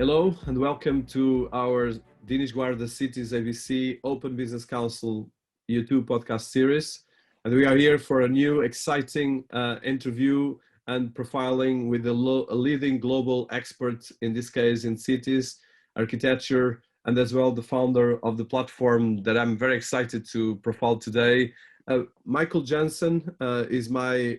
Hello and welcome to our Dinis Guarda Cities ABC Open Business Council YouTube podcast series. And we are here for a new exciting interview and profiling with a leading global expert, in this case in cities, architecture, and as well the founder of the platform that I'm very excited to profile today. Michael Jansen is my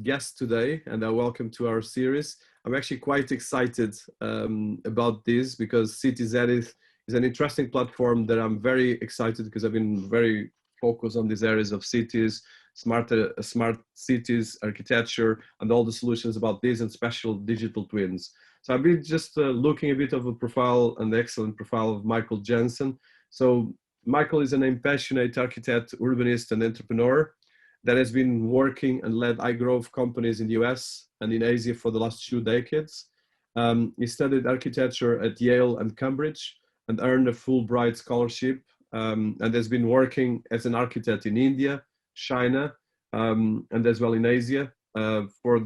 guest today, and I welcome to our series. I'm actually quite excited about this because Cityzenith is an interesting platform that I'm very excited because I've been very focused on these areas of cities, smart cities, architecture, and all the solutions about this and special digital twins. So I've been just looking a bit of a profile, an excellent profile of Michael Jansen. So Michael is an impassionate architect, urbanist, and entrepreneur that has been working and led high growth companies in the US and in Asia for the last 2 decades. He studied architecture at Yale and Cambridge and earned a Fulbright scholarship, and has been working as an architect in India, China, and as well in Asia for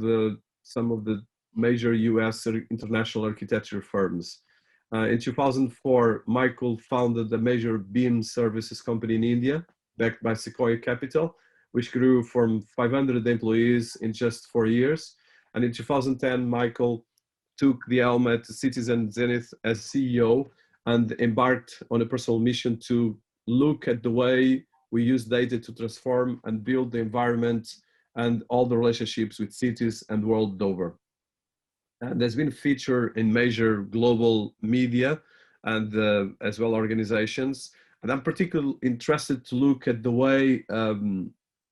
some of the major US international architecture firms. In 2004, Michael founded a major BIM services company in India, backed by Sequoia Capital, which grew from 500 employees in just 4 years. And in 2010, Michael took the helm at Cityzenith as CEO and embarked on a personal mission to look at the way we use data to transform and build the environment and all the relationships with cities and world over. And there's been featured in major global media and as well organizations. And I'm particularly interested to look at the way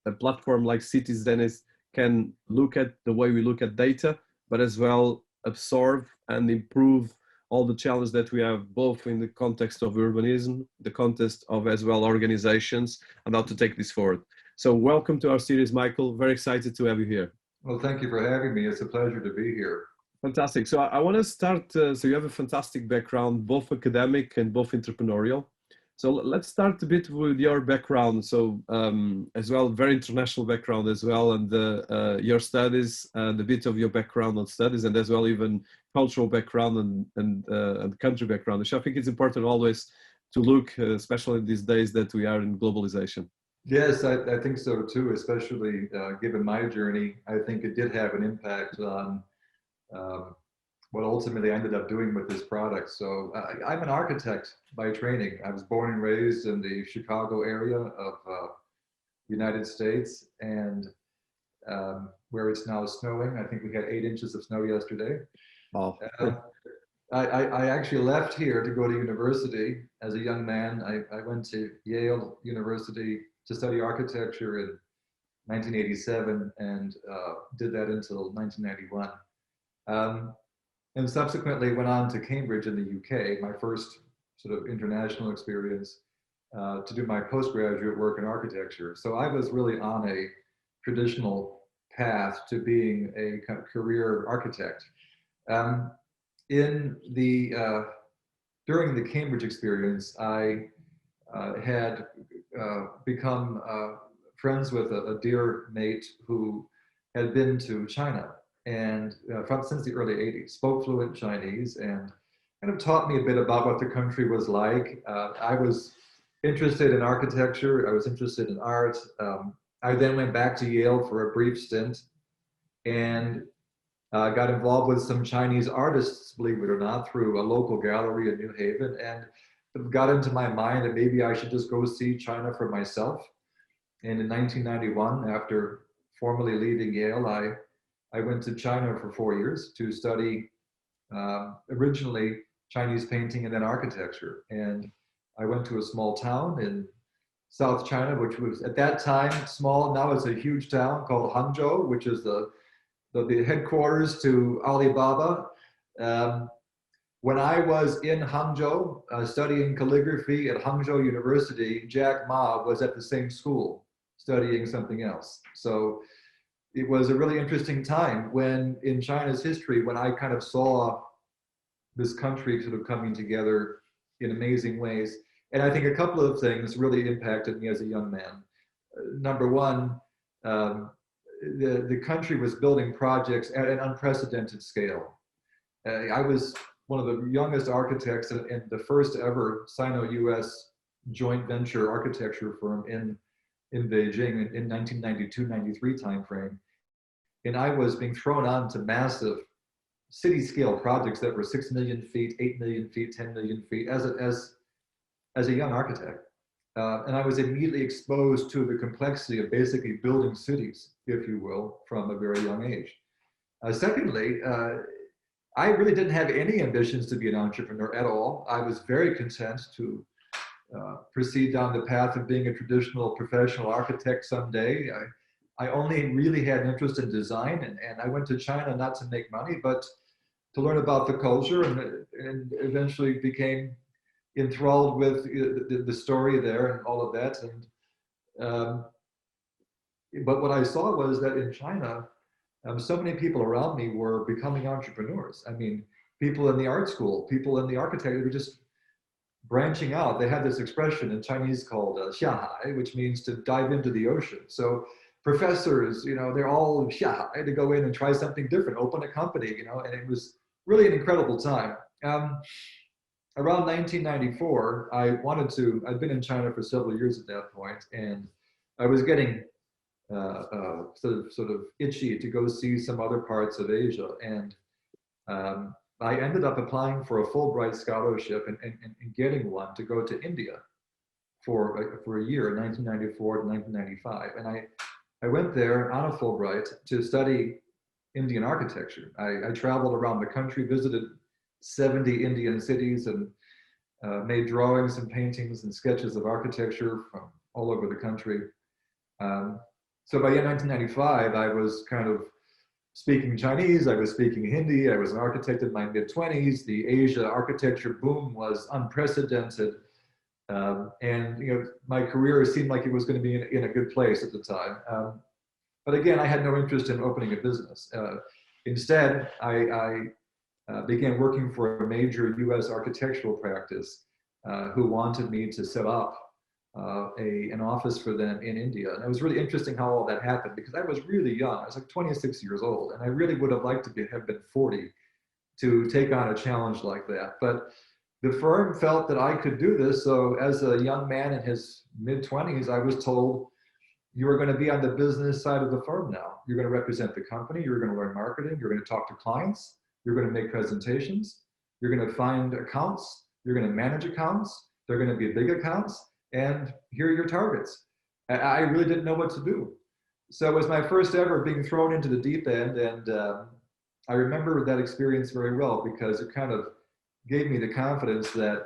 a platform like Cityzenith can look at the way we look at data, but as well absorb and improve all the challenges that we have, both in the context of urbanism, the context of as well organizations, and how to take this forward. So welcome to our series, Michael. Very excited to have you here. Well, thank you for having me. It's a pleasure to be here. Fantastic. So I want to start, so you have a fantastic background, both academic and both entrepreneurial. So let's start a bit with your background. So as well, very international background as well, and your studies and a bit of your background on studies, and as well even cultural background and country background, which I think it's important always to look, especially in these days that we are in globalization. Yes, I think so too, especially given my journey. I think it did have an impact on what ultimately I ended up doing with this product. So I'm an architect by training. I was born and raised in the Chicago area of the United States, and where it's now snowing. I think we had 8 inches of snow yesterday. Oh. I actually left here to go to university as a young man. I went to Yale University to study architecture in 1987 and did that until 1991. And subsequently went on to Cambridge in the UK, my first sort of international experience, to do my postgraduate work in architecture. So I was really on a traditional path to being a kind of career architect. During the Cambridge experience, I had become friends with a dear mate who had been to China and since the early 80s, spoke fluent Chinese and kind of taught me a bit about what the country was like. I was interested in architecture. I was interested in art. I then went back to Yale for a brief stint and got involved with some Chinese artists, believe it or not, through a local gallery in New Haven, and it got into my mind that maybe I should just go see China for myself. And in 1991, after formally leaving Yale, I went to China for 4 years to study originally Chinese painting and then architecture. And I went to a small town in South China, which was at that time small. Now it's a huge town called Hangzhou, which is the headquarters to Alibaba. When I was in Hangzhou studying calligraphy at Hangzhou University, Jack Ma was at the same school studying something else. So it was a really interesting time when in China's history, when I kind of saw this country sort of coming together in amazing ways. And I think a couple of things really impacted me as a young man. Number one, the country was building projects at an unprecedented scale. I was one of the youngest architects in the first ever Sino-US joint venture architecture firm in Beijing in 1992-93 timeframe. And I was being thrown on to massive city scale projects that were 6 million feet, 8 million feet, 10 million feet as a young architect. And I was immediately exposed to the complexity of basically building cities, if you will, from a very young age. Secondly, I really didn't have any ambitions to be an entrepreneur at all. I was very content to proceed down the path of being a traditional professional architect someday. I only really had an interest in design, and I went to China not to make money, but to learn about the culture, and eventually became enthralled with the story there and all of that. And but what I saw was that in China, so many people around me were becoming entrepreneurs. I mean, people in the art school, people in the architecture were just branching out. They had this expression in Chinese called 下海, which means to dive into the ocean. So professors, you know, they're all 下海 to go in and try something different, open a company, you know, and it was really an incredible time. Around 1994, I'd been in China for several years at that point, and I was getting sort of itchy to go see some other parts of Asia. And I ended up applying for a Fulbright scholarship and getting one to go to India for a year, 1994 to 1995. And I went there on a Fulbright to study Indian architecture. I traveled around the country, visited 70 Indian cities, and made drawings and paintings and sketches of architecture from all over the country. So by 1995, I was kind of speaking Chinese, I was speaking Hindi, I was an architect in my mid-20s. The Asia architecture boom was unprecedented. And you know, my career seemed like it was going to be in a good place at the time. But again, I had no interest in opening a business. Instead, I began working for a major US architectural practice who wanted me to set up an office for them in India. And it was really interesting how all that happened, because I was really young. I was like 26 years old, and I really would have liked to have been 40 to take on a challenge like that. But the firm felt that I could do this. So as a young man in his mid-20s, I was told, you are going to be on the business side of the firm now. You're going to represent the company. You're going to learn marketing. You're going to talk to clients. You're going to make presentations. You're going to find accounts. You're going to manage accounts. They're going to be big accounts. And here are your targets. I really didn't know what to do. So it was my first ever being thrown into the deep end. And I remember that experience very well, because it kind of gave me the confidence that,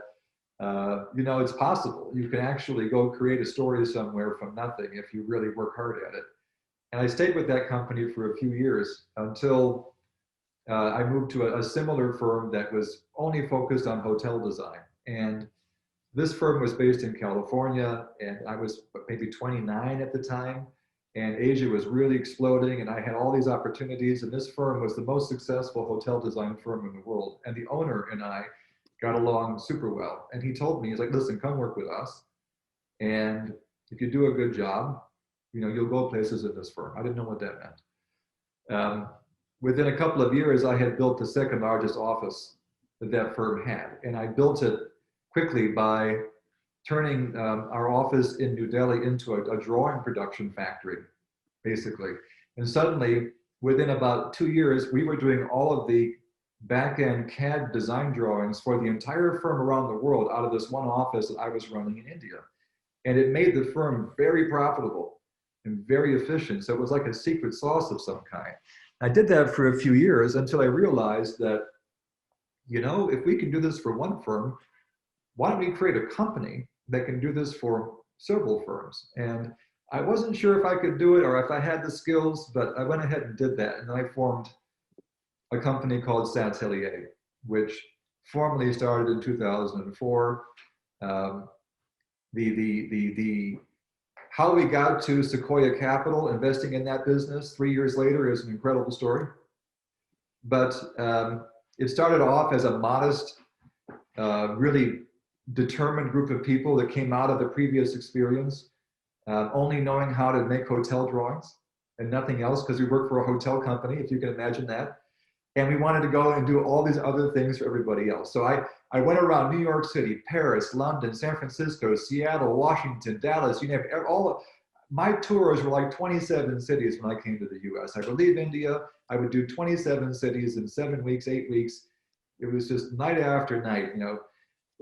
you know, it's possible. You can actually go create a story somewhere from nothing if you really work hard at it. And I stayed with that company for a few years until I moved to a similar firm that was only focused on hotel design. And this firm was based in California, and I was maybe 29 at the time, and Asia was really exploding, and I had all these opportunities, and this firm was the most successful hotel design firm in the world. And the owner and I got along super well. And he told me, he's like, listen, come work with us. And if you do a good job, you know, you'll go places in this firm. I didn't know what that meant. Within a couple of years, I had built the second largest office that firm had. And I built it quickly by turning our office in New Delhi into a drawing production factory, basically. And suddenly, within about 2 years, we were doing all of the back-end CAD design drawings for the entire firm around the world out of this one office that I was running in India. And it made the firm very profitable and very efficient. So it was like a secret sauce of some kind. I did that for a few years until I realized that, you know, if we can do this for one firm, why don't we create a company that can do this for several firms? And I wasn't sure if I could do it or if I had the skills, but I went ahead and did that. And I formed a company called Satelier, which formally started in 2004. How we got to Sequoia Capital, investing in that business 3 years later, is an incredible story. But it started off as a modest, really determined group of people that came out of the previous experience, only knowing how to make hotel drawings and nothing else, because we work for a hotel company, if you can imagine that. And we wanted to go and do all these other things for everybody else. So I went around New York City, Paris, London, San Francisco, Seattle, Washington, Dallas, you know, my tours were like 27 cities when I came to the US. I would leave India, I would do 27 cities in 7 weeks, 8 weeks. It was just night after night, you know,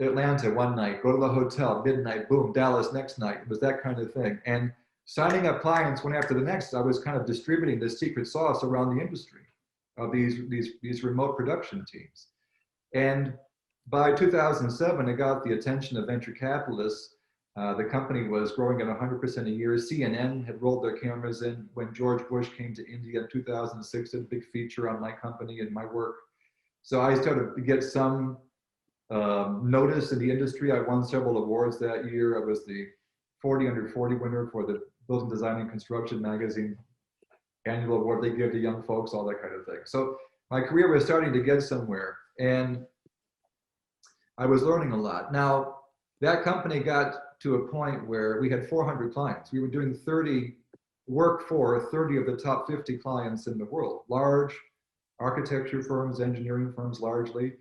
Atlanta one night, go to the hotel, midnight, boom, Dallas next night. It was that kind of thing. And signing up clients one after the next, I was kind of distributing the secret sauce around the industry of these remote production teams. And by 2007, it got the attention of venture capitalists. The company was growing at 100% a year. CNN had rolled their cameras in when George Bush came to India in 2006, did a big feature on my company and my work. So I started to get some notice in the industry. I won several awards that year. I was the 40 under 40 winner for the Building Design and Construction magazine annual award they give to young folks, all that kind of thing. So my career was starting to get somewhere, and I was learning a lot. Now, that company got to a point where we had 400 clients. We were doing 30 of the top 50 clients in the world, large architecture firms, engineering firms largely.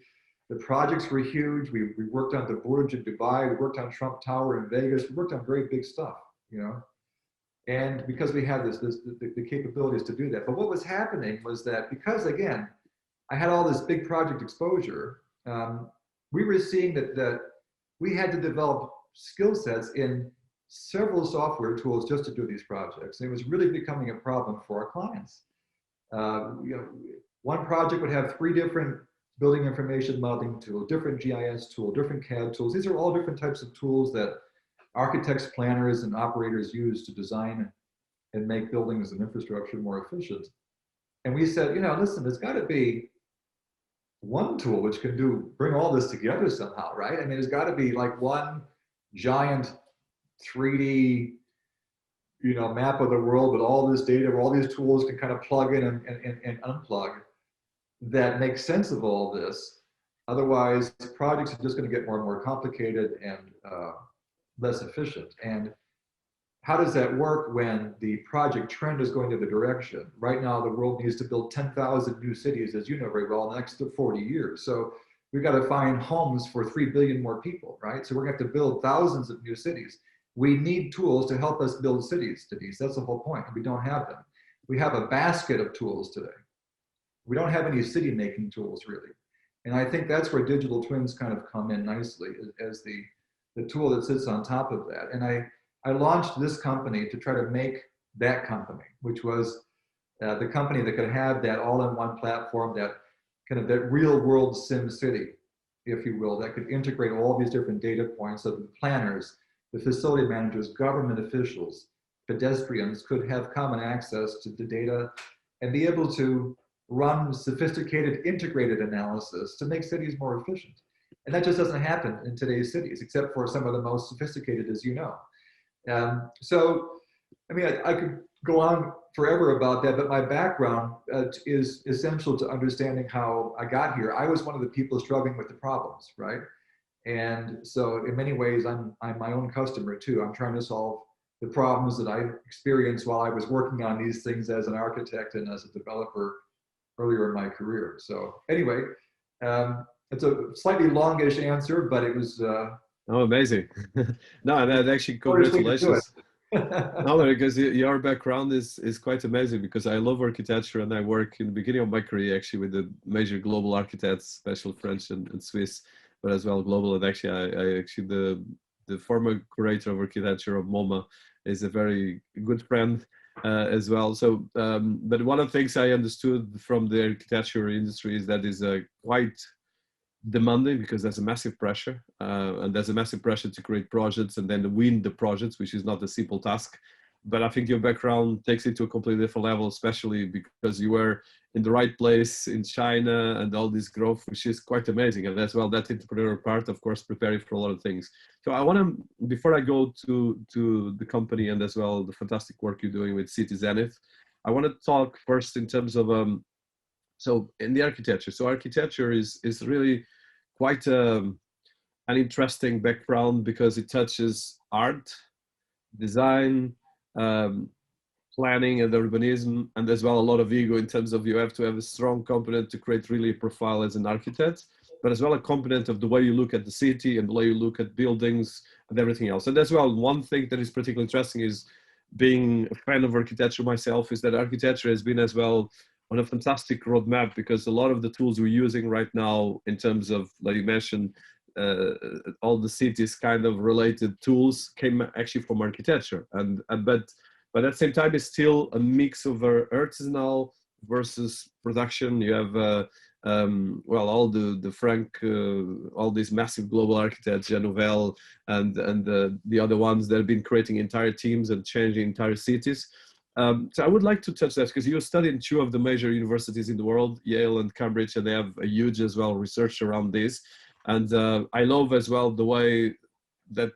The projects were huge. We worked on the Burj in Dubai. We worked on Trump Tower in Vegas. We worked on very big stuff, you know. And because we had the capabilities to do that. But what was happening was that because, again, I had all this big project exposure, we were seeing that we had to develop skill sets in several software tools just to do these projects. And it was really becoming a problem for our clients. You know, one project would have 3 different building information modeling tools, different GIS tools, different CAD tools. These are all different types of tools that architects, planners, and operators use to design and make buildings and infrastructure more efficient. And we said, you know, listen, there's got to be one tool which can bring all this together somehow, right? I mean, there's got to be like one giant 3D, you know, map of the world with all this data, where all these tools can kind of plug in and unplug, that makes sense of all this. Otherwise, projects are just going to get more and more complicated and less efficient. And how does that work when the project trend is going in the direction? Right now, the world needs to build 10,000 new cities, as you know very well, in the next 40 years. So we've got to find homes for 3 billion more people, right? So we're going to have to build thousands of new cities. We need tools to help us build cities, Denise. That's the whole point. We don't have them. We have a basket of tools today. We don't have any city making tools, really. And I think that's where digital twins kind of come in nicely as the tool that sits on top of that. And I launched this company to try to make that company, which was the company that could have that all-in-one platform, that kind of that real-world sim city, if you will, that could integrate all these different data points so that the planners, the facility managers, government officials, pedestrians could have common access to the data and be able to run sophisticated integrated analysis to make cities more efficient. And that just doesn't happen in today's cities, except for some of the most sophisticated, as you know. So, I mean, I could go on forever about that, but my background is essential to understanding how I got here. I was one of the people struggling with the problems, right? And so in many ways, I'm my own customer too. I'm trying to solve the problems that I experienced while I was working on these things as an architect and as a developer earlier in my career. So anyway, it's a slightly longish answer, but it was. Oh, amazing. No, that actually, congratulations. No, because your background is quite amazing, because I love architecture and I work in the beginning of my career actually with the major global architects, special French and Swiss, but as well global. And actually, I actually, the former curator of architecture of MoMA is a very good friend as well. So, but one of the things I understood from the architecture industry is that is quite demanding, because there's a massive pressure and there's a massive pressure to create projects and then win the projects, which is not a simple task. But I think your background takes it to a completely different level, especially because you were in the right place in China and all this growth, which is quite amazing. And as well, that entrepreneurial part, of course, preparing for a lot of things. So I want to, before I go to the company and as well the fantastic work you're doing with Cityzenith, I want to talk first in terms of so in the architecture. So architecture is really quite an interesting background, because it touches art, design, planning and urbanism, and as well a lot of ego in terms of you have to have a strong component to create really a profile as an architect, but as well a component of the way you look at the city and the way you look at buildings and everything else. And as well, one thing that is particularly interesting is, being a fan of architecture myself, is that architecture has been as well on a fantastic roadmap, because a lot of the tools we're using right now in terms of, like you mentioned, all the cities kind of related tools came actually from architecture, and but at the same time it's still a mix of artisanal versus production. You have well, all the Frank, all these massive global architects, Jean Nouvel, and the other ones that have been creating entire teams and changing entire cities. So I would like to touch that, because you studied in two of the major universities in the world, Yale and Cambridge, and they have a huge as well research around this. And I love as well the way that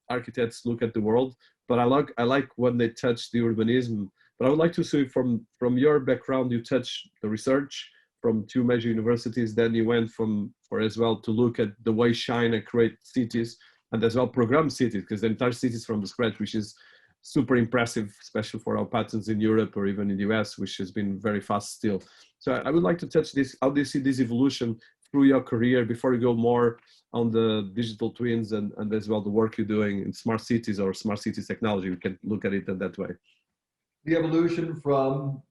architects look at the world, but I like when they touch the urbanism. But I would like to see from your background, you touch the research from two major universities, then you went for as well to look at the way China create cities and as well program cities, because the entire cities from the scratch, which is super impressive, especially for our patterns in Europe or even in the US, which has been very fast still. So I would like to touch this. How do you see this evolution through your career before you go more on the digital twins and as well the work you're doing in smart cities or smart cities technology? We can look at it in that way. The evolution from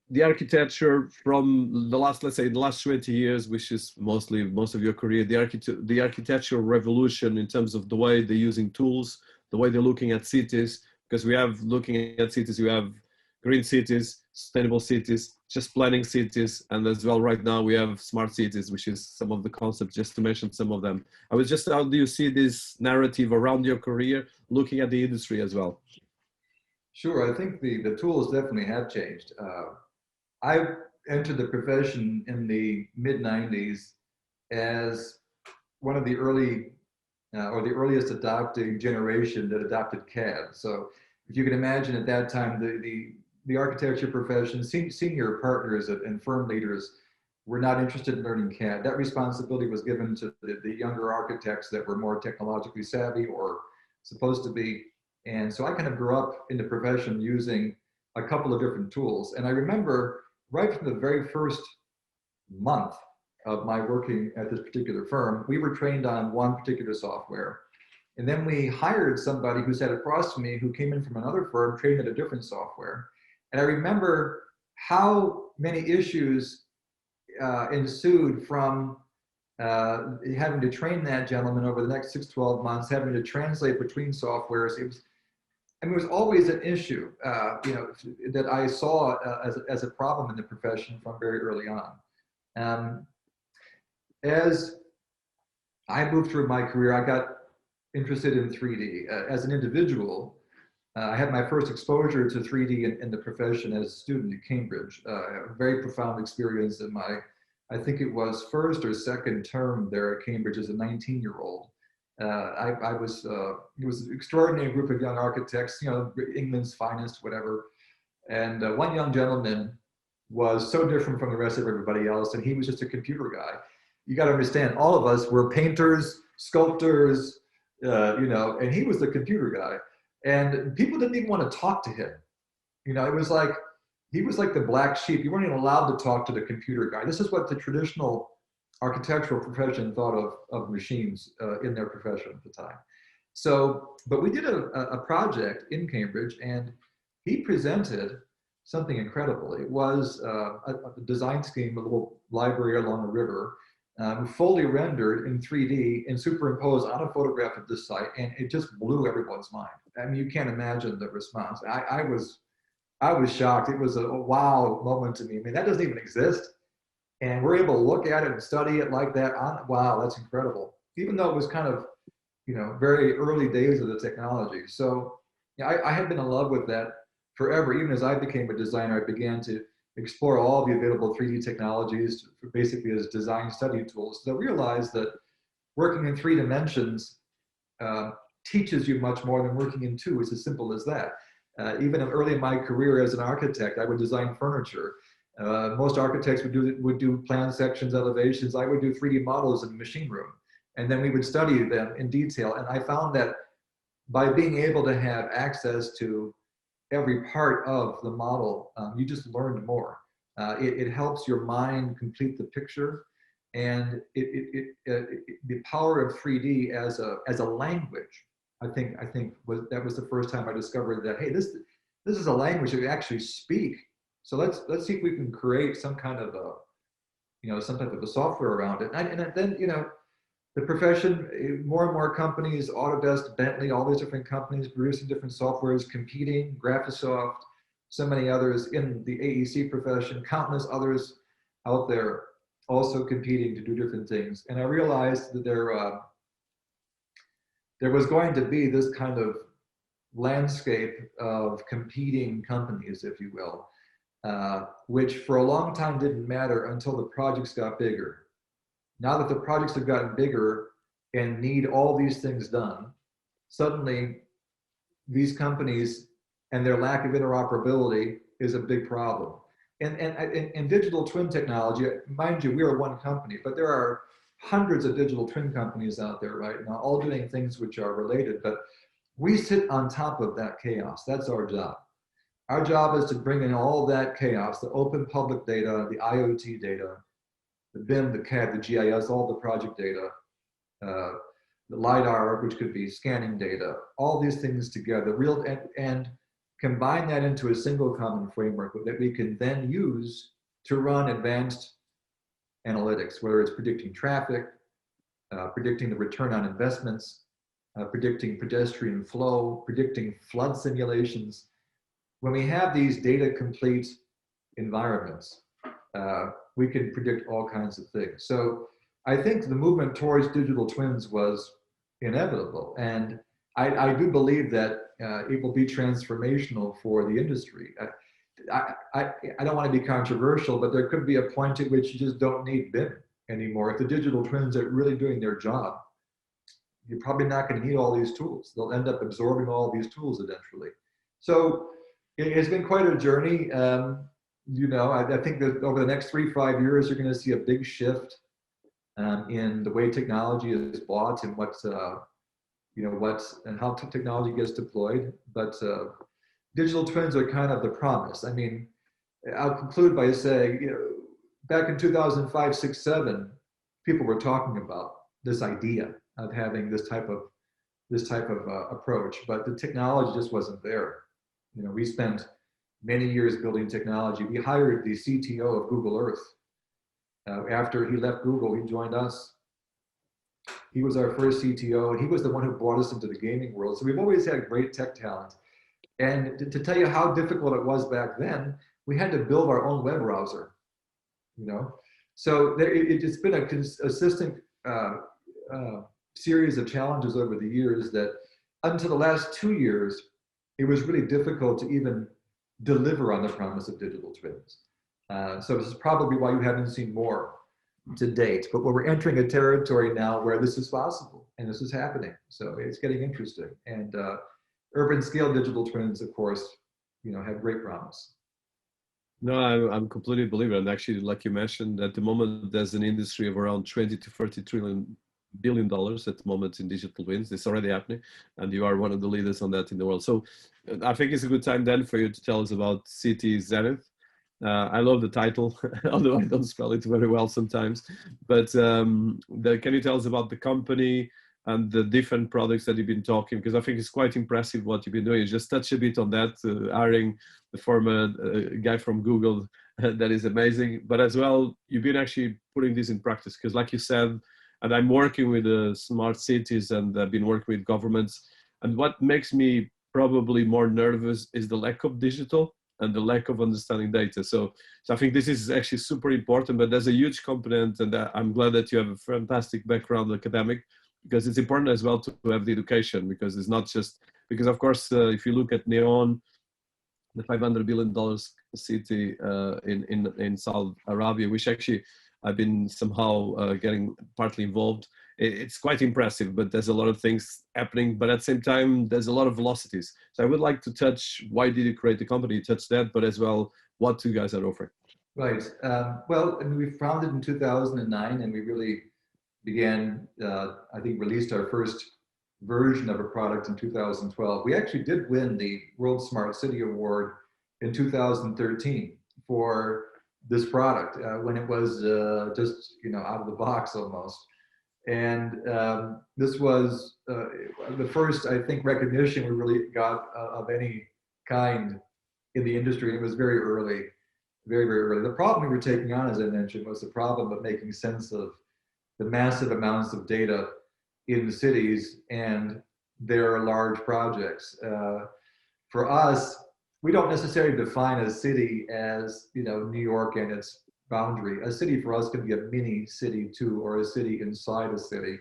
the architecture from the last, let's say, the last 20 years, which is mostly most of your career, the architectural revolution in terms of the way they're using tools, the way they're looking at cities, because we have, looking at cities, you have green cities, sustainable cities, just planning cities, and as well right now we have smart cities, which is some of the concepts, just to mention some of them. I was just, how do you see this narrative around your career, looking at the industry as well? Sure, I think the tools definitely have changed. I entered the profession in the mid-90s as one of the early or the earliest adopting generation that adopted CAD. So if you can imagine at that time, the architecture profession, senior partners and firm leaders were not interested in learning CAD. That responsibility was given to the younger architects that were more technologically savvy or supposed to be. And so I kind of grew up in the profession using a couple of different tools. And I remember right from the very first month of my working at this particular firm, we were trained on one particular software. And then we hired somebody who sat across from me who came in from another firm trained at a different software. And I remember how many issues ensued from having to train that gentleman over the next 6 to 12 months, having to translate between softwares. It was always an issue, that I saw as a problem in the profession from very early on. As I moved through my career, I got interested in 3D. As an individual, I had my first exposure to 3D in the profession as a student at Cambridge. A very profound experience in my, I think it was first or second term there at Cambridge as a 19-year-old. It was an extraordinary group of young architects, England's finest, whatever. And one young gentleman was so different from the rest of everybody else, and he was just a computer guy. You got to understand, all of us were painters, sculptors, and he was the computer guy. And people didn't even want to talk to him. It was like, he was like the black sheep. You weren't even allowed to talk to the computer guy. This is what the traditional architectural profession thought of machines in their profession at the time. So, but we did a project in Cambridge, and he presented something incredible. It was a design scheme, a little library along a river, fully rendered in 3D and superimposed on a photograph of this site, and it just blew everyone's mind. I mean, you can't imagine the response. I was shocked. It was a wow moment to me. I mean, that doesn't even exist. And we're able to look at it and study it like that. Wow, that's incredible. Even though it was kind of, very early days of the technology. So I had been in love with that forever. Even as I became a designer, I began to explore all the available 3D technologies basically as design study tools. So I realized that working in 3 dimensions teaches you much more than working in 2. It's as simple as that. Even early in my career as an architect, I would design furniture. Most architects would do plan sections, elevations. I would do 3D models in the machine room, and then we would study them in detail. And I found that by being able to have access to every part of the model, you just learned more. It helps your mind complete the picture, and the power of 3D as a language. That was the first time I discovered that, hey, this is a language that we actually speak. So let's see if we can create some kind of some type of a software around it. And then the profession, more and more companies, Autodesk, Bentley, all these different companies producing different softwares, competing, Graphisoft, so many others in the AEC profession, countless others out there also competing to do different things. And I realized that there was going to be this kind of landscape of competing companies, if you will, which for a long time didn't matter until the projects got bigger. Now that the projects have gotten bigger and need all these things done, suddenly these companies and their lack of interoperability is a big problem. And digital twin technology, mind you, we are one company, but there are hundreds of digital twin companies out there right now, all doing things which are related, but we sit on top of that chaos. That's our job. Our job is to bring in all that chaos, the open public data, the IoT data, the BIM, the CAD, the GIS, all the project data, the LiDAR, which could be scanning data, all these things together, and combine that into a single common framework that we can then use to run advanced analytics, whether it's predicting traffic, predicting the return on investments, predicting pedestrian flow, predicting flood simulations. When we have these data complete environments, we can predict all kinds of things. So I think the movement towards digital twins was inevitable. And I do believe that it will be transformational for the industry. I don't want to be controversial, but there could be a point at which you just don't need BIM anymore. If the digital twins are really doing their job, you're probably not going to need all these tools. They'll end up absorbing all these tools eventually. So it has been quite a journey. I think that over the next 3-5 years, you're going to see a big shift in the way technology is bought and and how technology gets deployed. But digital twins are kind of the promise. I mean, I'll conclude by saying, back in 2005, 6, 7, people were talking about this idea of having this type of approach, but the technology just wasn't there. We spent many years building technology. We hired the CTO of Google Earth. After he left Google, he joined us. He was our first CTO, and he was the one who brought us into the gaming world. So we've always had great tech talent. And to tell you how difficult it was back then, we had to build our own web browser. So it's been a consistent series of challenges over the years that until the last 2 years, it was really difficult to even deliver on the promise of digital twins. So this is probably why you haven't seen more to date, but we're entering a territory now where this is possible and this is happening. So it's getting interesting. And urban scale digital twins, of course, have great promise. No, I'm completely believer. And actually, like you mentioned, at the moment, there's an industry of around 20 to 30 billion dollars at the moment in digital twins. It's already happening, and you are one of the leaders on that in the world. So I think it's a good time then for you to tell us about Cityzenith. I love the title, although I don't spell it very well sometimes. But can you tell us about the company and the different products that you've been talking? Because I think it's quite impressive what you've been doing. Just touch a bit on that, hiring the former guy from Google, that is amazing. But as well, you've been actually putting this in practice, because like you said, and I'm working with smart cities, and I've been working with governments. And what makes me probably more nervous is the lack of digital and the lack of understanding data. So I think this is actually super important, but there's a huge component, and I'm glad that you have a fantastic background academic, because it's important as well to have the education, because it's not just, because of course, if you look at Neon, the $500 billion city in Saudi Arabia, which actually I've been somehow getting partly involved. It's quite impressive, but there's a lot of things happening, but at the same time, there's a lot of velocities. So I would like to touch, why did you create the company, touch that, but as well, what you guys are offering. Right. Well, I mean, we founded in 2009, and we really began, I think, released our first version of a product in 2012. We actually did win the World Smart City Award in 2013 for this product when it was just out of the box almost. And this was the first, I think, recognition we really got of any kind in the industry. It was very early, very, very early. The problem we were taking on, as I mentioned, was the problem of making sense of the massive amounts of data in the cities and their large projects. For us, we don't necessarily define a city as New York and its boundary. A city for us can be a mini city too, or a city inside a city.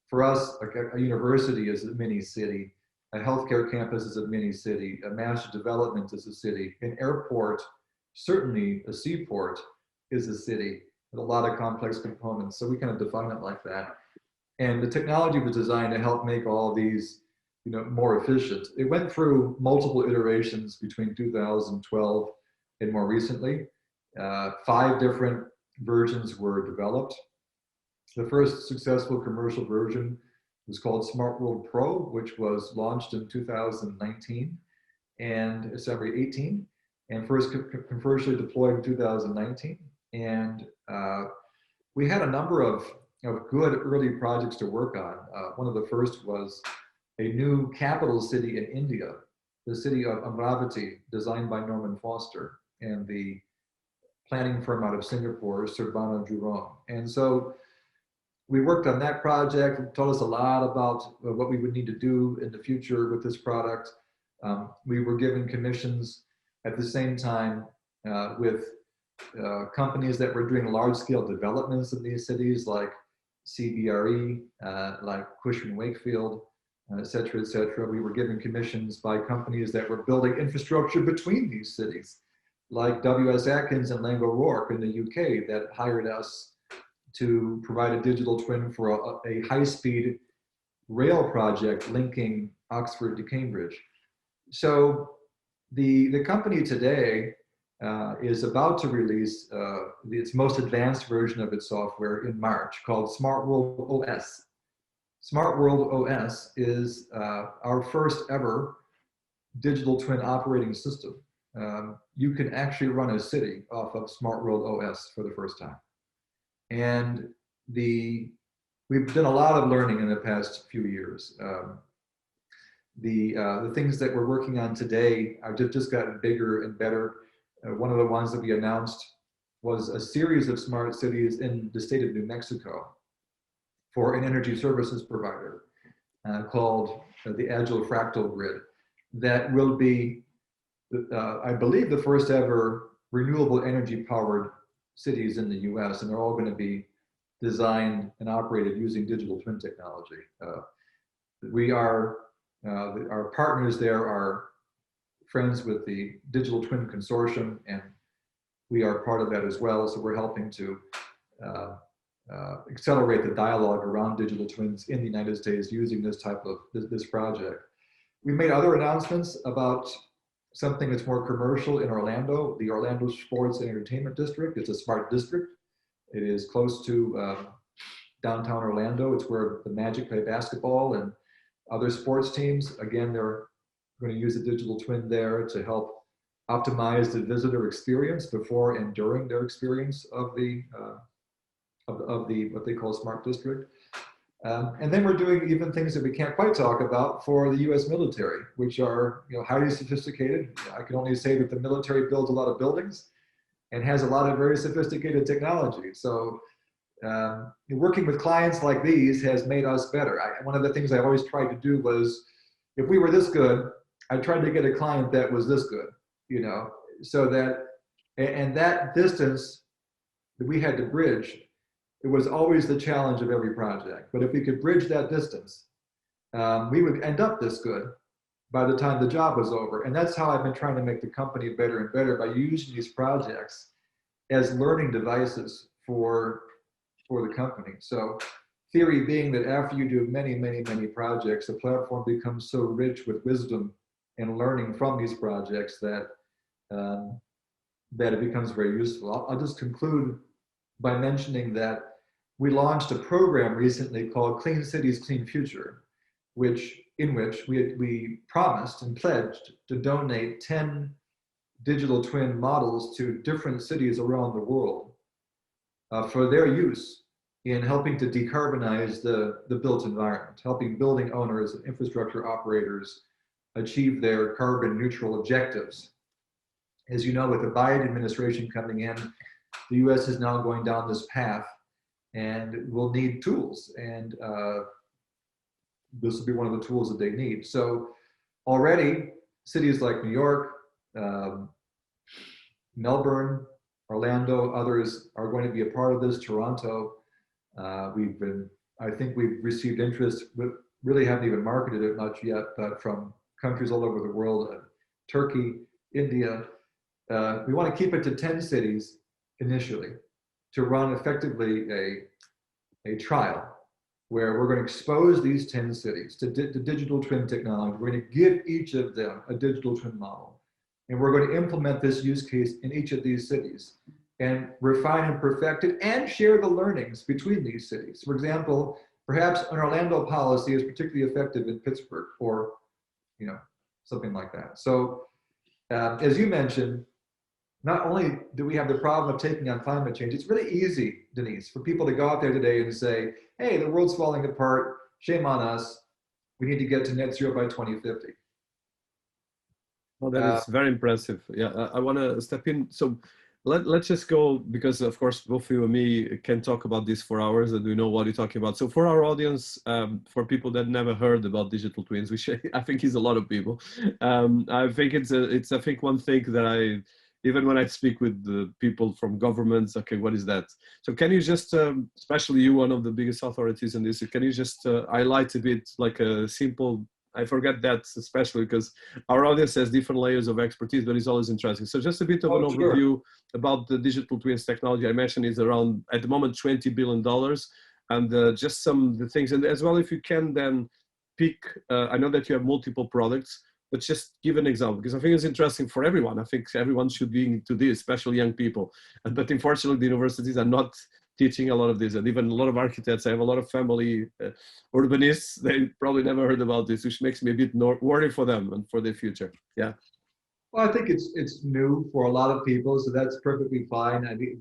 For us, a university is a mini city. A healthcare campus is a mini city. A master development is a city. An airport, certainly a seaport, is a city with a lot of complex components. So we kind of define it like that. And the technology was designed to help make all these more efficient. It went through multiple iterations between 2012 and more recently. 5 different versions were developed. The first successful commercial version was called Smart World Pro, which was launched in 2019 and 18, and first commercially deployed in 2019. And we had a number of good early projects to work on. One of the first was a new capital city in India, the city of Amravati, designed by Norman Foster and the planning firm out of Singapore, Surbana Jurong. And so we worked on that project. It told us a lot about what we would need to do in the future with this product. We were given commissions at the same time with companies that were doing large-scale developments in these cities, like CBRE, like Cushman Wakefield, et cetera, et cetera. We were given commissions by companies that were building infrastructure between these cities, like W.S. Atkins and Lang O'Rourke in the UK, that hired us to provide a digital twin for a high-speed rail project linking Oxford to Cambridge. So the company today is about to release its most advanced version of its software in March, called Smart World OS. Smart World OS is our first ever digital twin operating system. You can actually run a city off of Smart World OS for the first time. And we've done a lot of learning in the past few years. The things that we're working on today are just gotten bigger and better. One of the ones that we announced was a series of smart cities in the state of New Mexico for an energy services provider called the Agile Fractal Grid, that will be, I believe, the first ever renewable energy powered cities in the US, and they're all going to be designed and operated using digital twin technology. Our partners there are friends with the Digital Twin Consortium, and we are part of that as well. So we're helping to accelerate the dialogue around digital twins in the United States using this type of this project. We made other announcements about something that's more commercial in Orlando. The Orlando Sports and Entertainment District is a smart district. It is close to downtown Orlando. It's where the Magic play basketball and other sports teams. Again, they're going to use a digital twin there to help optimize the visitor experience before and during their experience of the what they call smart district. And then we're doing even things that we can't quite talk about for the U.S. military, which are highly sophisticated. I can only say that the military builds a lot of buildings and has a lot of very sophisticated technology. So working with clients like these has made us better. One of the things I always tried to do was, if we were this good, I tried to get a client that was this good, so that, and that distance that we had to bridge, it was always the challenge of every project. But if we could bridge that distance, we would end up this good by the time the job was over. And that's how I've been trying to make the company better and better, by using these projects as learning devices for the company. So theory being that after you do many, many, many projects, the platform becomes so rich with wisdom and learning from these projects that that it becomes very useful. I'll just conclude by mentioning that we launched a program recently called Clean Cities, Clean Future, in which we promised and pledged to donate 10 digital twin models to different cities around the world for their use in helping to decarbonize the built environment, helping building owners and infrastructure operators achieve their carbon neutral objectives. As you know, with the Biden administration coming in, the US is now going down this path and will need tools. And this will be one of the tools that they need. So already cities like New York, Melbourne, Orlando, others are going to be a part of this. Toronto, I think we've received interest, but really haven't even marketed it much yet, but from countries all over the world, Turkey, India. We want to keep it to 10 cities initially to run effectively a trial where we're going to expose these 10 cities to digital twin technology. We're going to give each of them a digital twin model. And we're going to implement this use case in each of these cities and refine and perfect it and share the learnings between these cities. For example, perhaps an Orlando policy is particularly effective in Pittsburgh or, something like that. So as you mentioned, not only do we have the problem of taking on climate change, it's really easy, Denise, for people to go out there today and say, hey, the world's falling apart, shame on us, we need to get to net zero by 2050. Well, that is very impressive. Yeah, I want to step in. So let's just go, because of course, both you and me can talk about this for hours and we know what you're talking about. So for our audience, for people that never heard about digital twins, which I think is a lot of people, I think it's I think one thing that even when I speak with the people from governments, okay, what is that? So can you just, especially you, one of the biggest authorities in this, can you just highlight a bit like a simple, I forget that especially because our audience has different layers of expertise, but it's always interesting. So just a bit of an overview about the digital twins technology. I mentioned is around, at the moment, $20 billion. And just some of the things, and as well, if you can then pick, I know that you have multiple products, but just give an example, because I think it's interesting for everyone. I think everyone should be into this, especially young people. But unfortunately, the universities are not teaching a lot of this. And even a lot of architects, I have a lot of family urbanists, they probably never heard about this, which makes me a bit worried for them and for their future. Yeah. Well, I think it's new for a lot of people, so that's perfectly fine. I think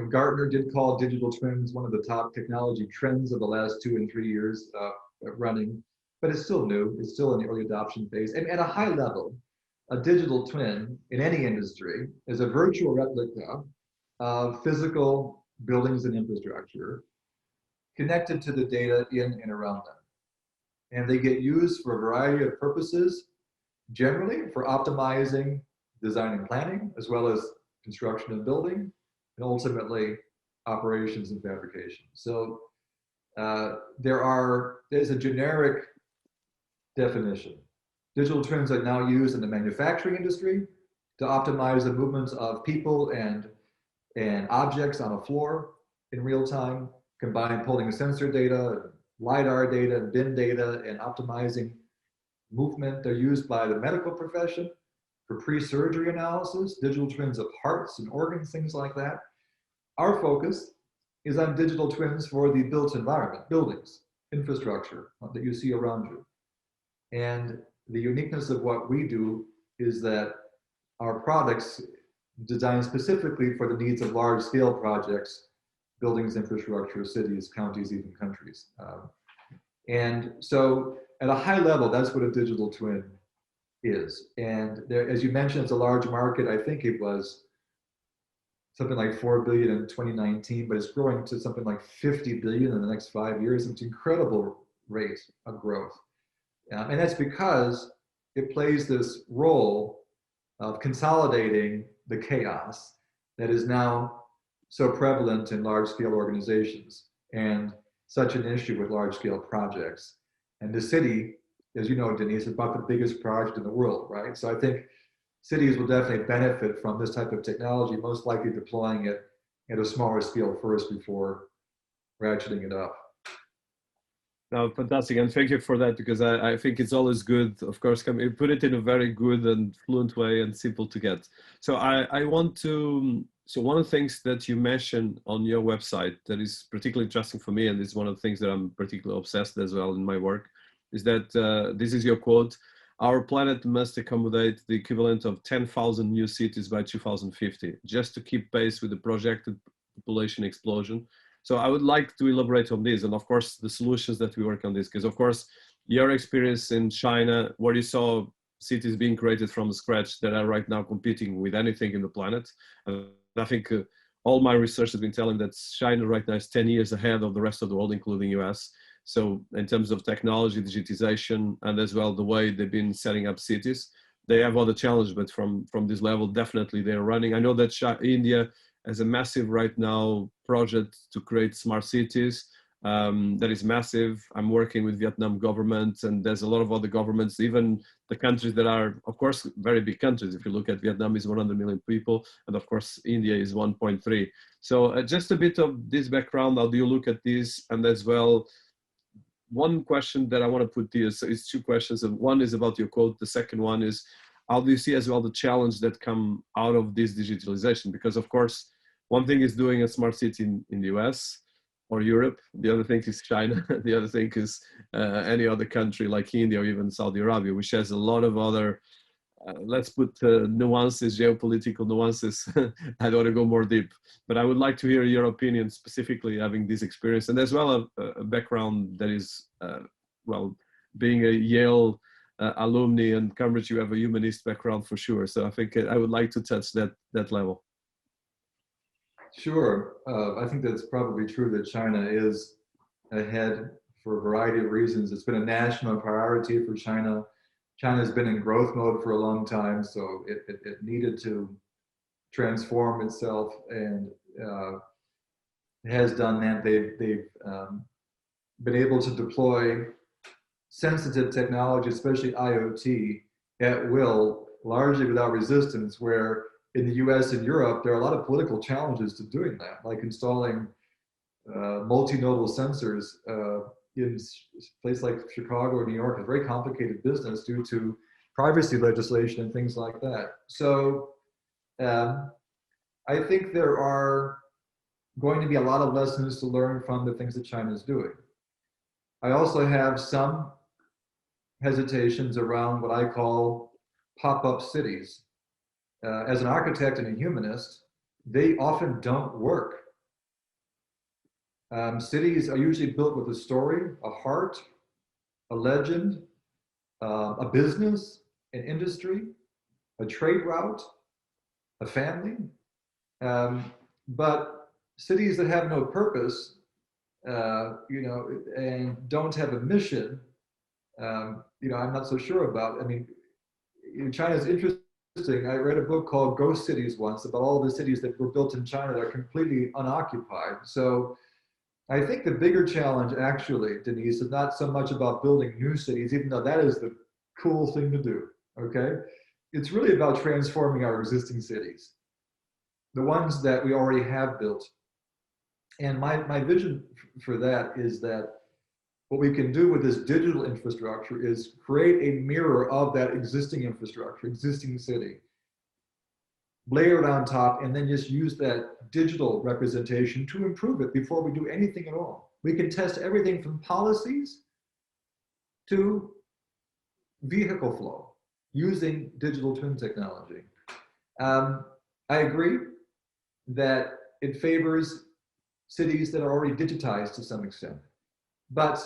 Gartner did call digital twins one of the top technology trends of the last 2 and 3 years running. But it's still new. It's still in the early adoption phase. And at a high level, a digital twin in any industry is a virtual replica of physical buildings and infrastructure connected to the data in and around them. And they get used for a variety of purposes, generally for optimizing design and planning, as well as construction and building, and ultimately operations and fabrication. So there's a generic definition. Digital twins are now used in the manufacturing industry to optimize the movements of people and objects on a floor in real time, pulling sensor data, LiDAR data, and bin data, and optimizing movement. They're used by the medical profession for pre-surgery analysis, digital twins of hearts and organs, things like that. Our focus is on digital twins for the built environment, buildings, infrastructure that you see around you. And the uniqueness of what we do is that our products designed specifically for the needs of large scale projects, buildings, infrastructure, cities, counties, even countries. And so at a high level, that's what a digital twin is. And there, as you mentioned, it's a large market. I think it was something like 4 billion in 2019, but it's growing to something like 50 billion in the next 5 years. It's an incredible rate of growth. And that's because it plays this role of consolidating the chaos that is now so prevalent in large-scale organizations and such an issue with large-scale projects. And the city, as you know, Denise, is about the biggest project in the world, right? So I think cities will definitely benefit from this type of technology, most likely deploying it at a smaller scale first before ratcheting it up. No, fantastic, and thank you for that, because I think it's always good, of course, you put it in a very good and fluent way and simple to get. So I want to, so one of the things that you mentioned on your website that is particularly interesting for me, and is one of the things that I'm particularly obsessed as well in my work, is that this is your quote: "Our planet must accommodate the equivalent of 10,000 new cities by 2050, just to keep pace with the projected population explosion." So I would like to elaborate on this, and of course the solutions that we work on this, because of course your experience in China, where you saw cities being created from scratch that are right now competing with anything in the planet. And I think all my research has been telling that China right now is 10 years ahead of the rest of the world, including US. So in terms of technology, digitization, and as well the way they've been setting up cities, they have other challenges, but from this level, definitely they're running. I know that India has a massive right now project to create smart cities. That is massive. I'm working with Vietnam government, and there's a lot of other governments, even the countries that are, of course, very big countries. If you look at Vietnam is 100 million people, and of course, India is 1.3. So just a bit of this background, how do you look at this? And as well, one question that I want to put here is two questions. And one is about your quote. The second one is, how do you see as well the challenge that come out of this digitalization? Because of course, one thing is doing a smart city in the US or Europe. The other thing is China. The other thing is any other country like India or even Saudi Arabia, which has a lot of other, let's put nuances, geopolitical nuances. I don't want to go more deep, but I would like to hear your opinion, specifically having this experience, and as well a background that is, well, being a Yale alumni and Cambridge, you have a humanist background for sure. So I think I would like to touch that level. Sure. I think that's probably true that China is ahead for a variety of reasons. It's been a national priority for China. China's been in growth mode for a long time, so it needed to transform itself, and has done that. They've been able to deploy sensitive technology, especially IoT, at will, largely without resistance, where in the US and Europe, there are a lot of political challenges to doing that, like installing multinodal sensors in a place like Chicago or New York is a very complicated business due to privacy legislation and things like that. So I think there are going to be a lot of lessons to learn from the things that China is doing. I also have some hesitations around what I call pop-up cities. As an architect and a humanist, they often don't work. Cities are usually built with a story, a heart, a legend, a business, an industry, a trade route, a family. But cities that have no purpose, and don't have a mission, I'm not so sure about. I mean, China's interesting. I read a book called Ghost Cities once about all the cities that were built in China that are completely unoccupied. So I think the bigger challenge, actually, Denise, is not so much about building new cities, even though that is the cool thing to do, okay? It's really about transforming our existing cities, the ones that we already have built. And my vision for that is that what we can do with this digital infrastructure is create a mirror of that existing infrastructure, existing city, layer it on top, and then just use that digital representation to improve it before we do anything at all. We can test everything from policies to vehicle flow using digital twin technology. I agree that it favors cities that are already digitized to some extent, but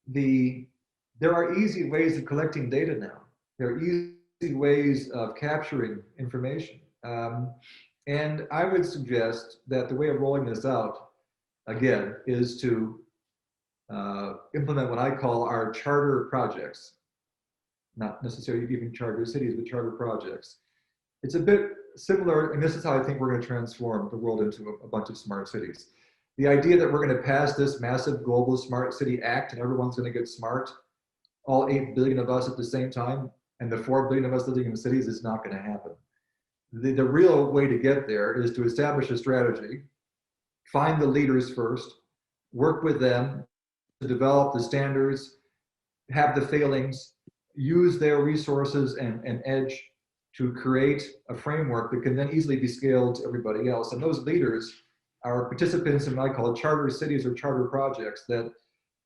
there are easy ways of collecting data now. There are easy ways of capturing information. And I would suggest that the way of rolling this out, again, is to implement what I call our charter projects. Not necessarily even charter cities, but charter projects. It's a bit similar, and this is how I think we're going to transform the world into a bunch of smart cities. The idea that we're going to pass this massive global smart city act and everyone's going to get smart, all 8 billion of us at the same time, and the 4 billion of us living in cities, is not going to happen. The real way to get there is to establish a strategy, find the leaders first, work with them, to develop the standards, have the failings, use their resources and edge to create a framework that can then easily be scaled to everybody else. And those leaders are participants in what I call charter cities or charter projects. That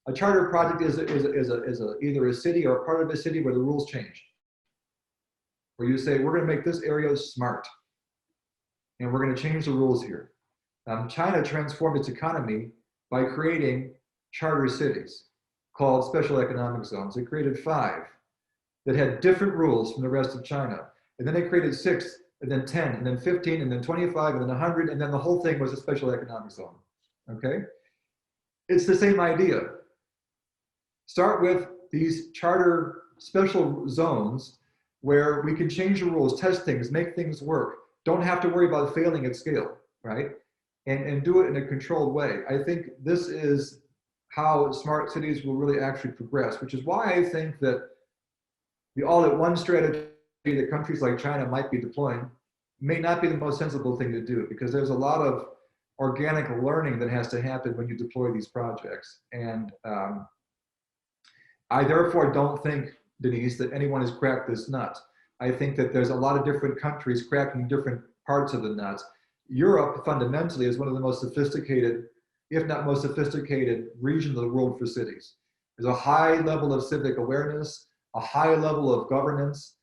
a charter project is either a city or a part of a city where the rules change. Where you say, we're going to make this area smart, and we're going to change the rules here. China transformed its economy by creating charter cities called special economic zones. They created 5 that had different rules from the rest of China. And then they created 6, and then 10, and then 15, and then 25, and then 100, and then the whole thing was a special economic zone, okay? It's the same idea. Start with these charter special zones where we can change the rules, test things, make things work. Don't have to worry about failing at scale, right? And do it in a controlled way. I think this is how smart cities will really actually progress, which is why I think that the all-at-one strategy that countries like China might be deploying may not be the most sensible thing to do, because there's a lot of organic learning that has to happen when you deploy these projects. And I therefore don't think, Denise, that anyone has cracked this nut. I think that there's a lot of different countries cracking different parts of the nut. Europe fundamentally is one of the most sophisticated, if not most sophisticated, regions of the world for cities. There's a high level of civic awareness, a high level of governance.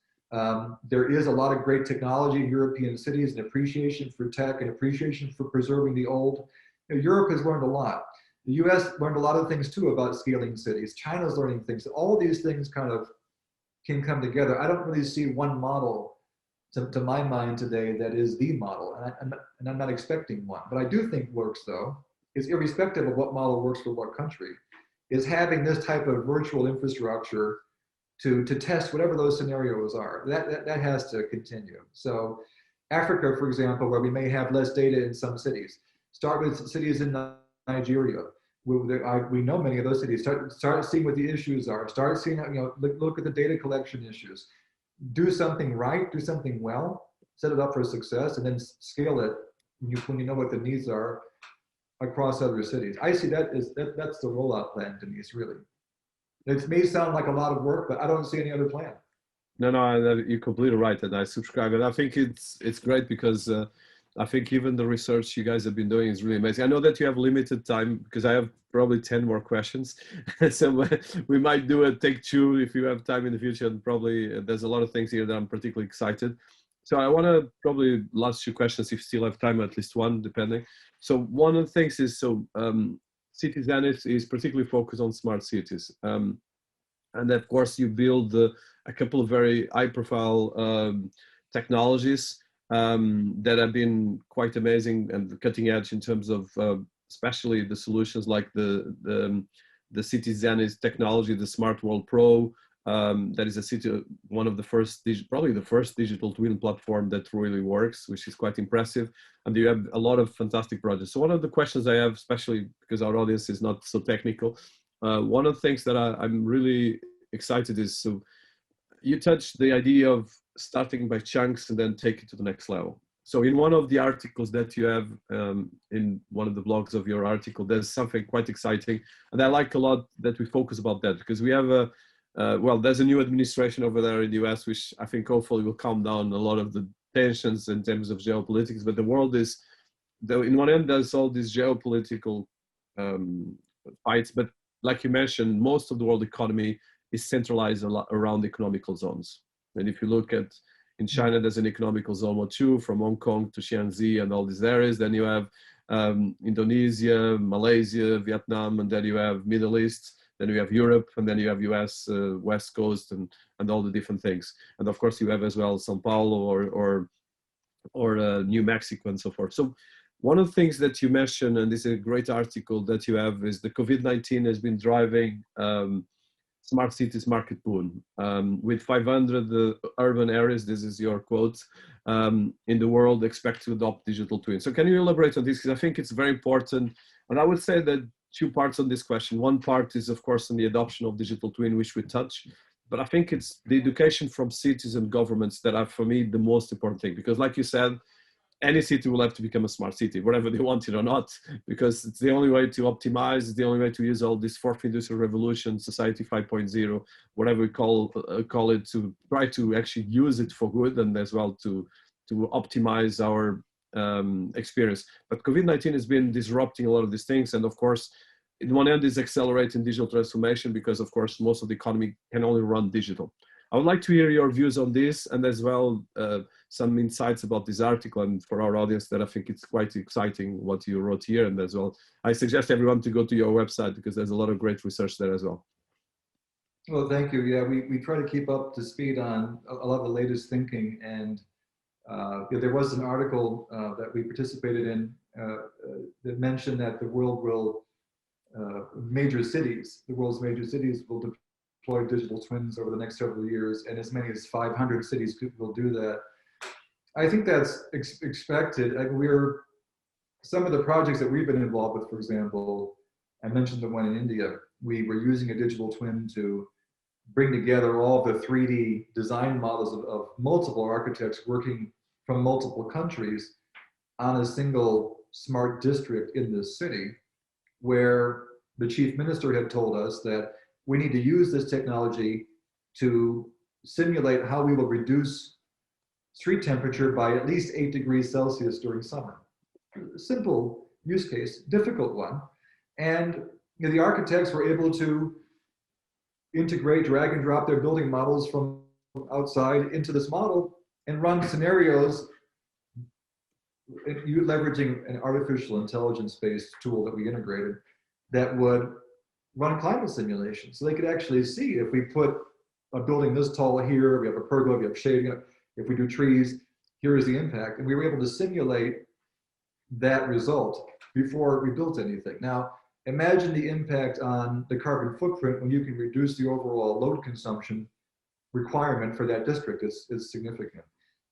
There is a lot of great technology in European cities, and appreciation for tech and appreciation for preserving the old. You know, Europe has learned a lot. The US learned a lot of things too about scaling cities. China's learning things. All these things kind of can come together. I don't really see one model to my mind today that is the model, and I'm not expecting one. But I do think works, though, is irrespective of what model works for what country, is having this type of virtual infrastructure to test whatever those scenarios are. That has to continue. So Africa, for example, where we may have less data in some cities, start with cities in Nigeria. We know many of those cities. Start seeing what the issues are. Start seeing, look at the data collection issues. Do something right, do something well, set it up for success, and then scale it when you know what the needs are across other cities. I see that's the rollout plan, Denise, really. It may sound like a lot of work, but I don't see any other plan. No, you're completely right, and I subscribe. And I think it's great because I think even the research you guys have been doing is really amazing. I know that you have limited time because I have probably 10 more questions. So we might do a take 2 if you have time in the future. And probably there's a lot of things here that I'm particularly excited. So I want to probably last 2 questions if you still have time, at least one, depending. So one of the things is, Cityzenith is particularly focused on smart cities. And of course, you build a couple of very high-profile technologies that have been quite amazing and cutting edge in terms of especially the solutions like the Cityzenith technology, the Smart World Pro. That is one of the first, probably the first digital twin platform that really works, which is quite impressive. And you have a lot of fantastic projects. So one of the questions I have, especially because our audience is not so technical, one of the things that I'm really excited is, so you touched the idea of starting by chunks and then take it to the next level. So in one of the articles that you have in one of the blogs of your article, there's something quite exciting. And I like a lot that we focus about that, because we have there's a new administration over there in the US, which I think hopefully will calm down a lot of the tensions in terms of geopolitics. But the world is, in one end, there's all these geopolitical fights. But like you mentioned, most of the world economy is centralized around economical zones. And if you look at, in China, there's an economical zone or 2 from Hong Kong to Shenzhen and all these areas. Then you have Indonesia, Malaysia, Vietnam, and then you have Middle East. Then you have Europe, and then you have US, West Coast, and all the different things. And of course, you have as well Sao Paulo or New Mexico and so forth. So one of the things that you mentioned, and this is a great article that you have, is the COVID-19 has been driving smart cities market boom. With 500 urban areas, this is your quote, in the world expect to adopt digital twins. So can you elaborate on this? Because I think it's very important. And I would say that 2 parts on this question. One part is, of course, on the adoption of digital twin, which we touch. But I think it's the education from cities and governments that are, for me, the most important thing. Because like you said, any city will have to become a smart city, whether they want it or not, because it's the only way to optimize, it's the only way to use all this fourth industrial revolution, society 5.0, whatever we call it, to try to actually use it for good and as well to optimize our experience. But COVID-19 has been disrupting a lot of these things. And of course, in one end is accelerating digital transformation because of course, most of the economy can only run digital. I would like to hear your views on this and as well some insights about this article, and for our audience that I think it's quite exciting what you wrote here. And as well, I suggest everyone to go to your website because there's a lot of great research there as well. Well, thank you. Yeah, we try to keep up to speed on a lot of the latest thinking. And there was an article that we participated in that mentioned that the world will, the world's major cities will deploy digital twins over the next several years, and as many as 500 cities will do that. I think that's expected. Some of the projects that we've been involved with, for example, I mentioned the one in India. We were using a digital twin to bring together all the 3D design models of multiple architects working from multiple countries on a single smart district in this city, where the chief minister had told us that we need to use this technology to simulate how we will reduce street temperature by at least 8 degrees Celsius during summer. Simple use case, difficult one. And the architects were able to integrate, drag and drop their building models from outside into this model and run scenarios leveraging an artificial intelligence-based tool that we integrated that would run climate simulations. So they could actually see if we put a building this tall here, we have a pergola, we have shading, if we do trees, here is the impact. And we were able to simulate that result before we built anything. Now, imagine the impact on the carbon footprint when you can reduce the overall load consumption requirement for that district is significant.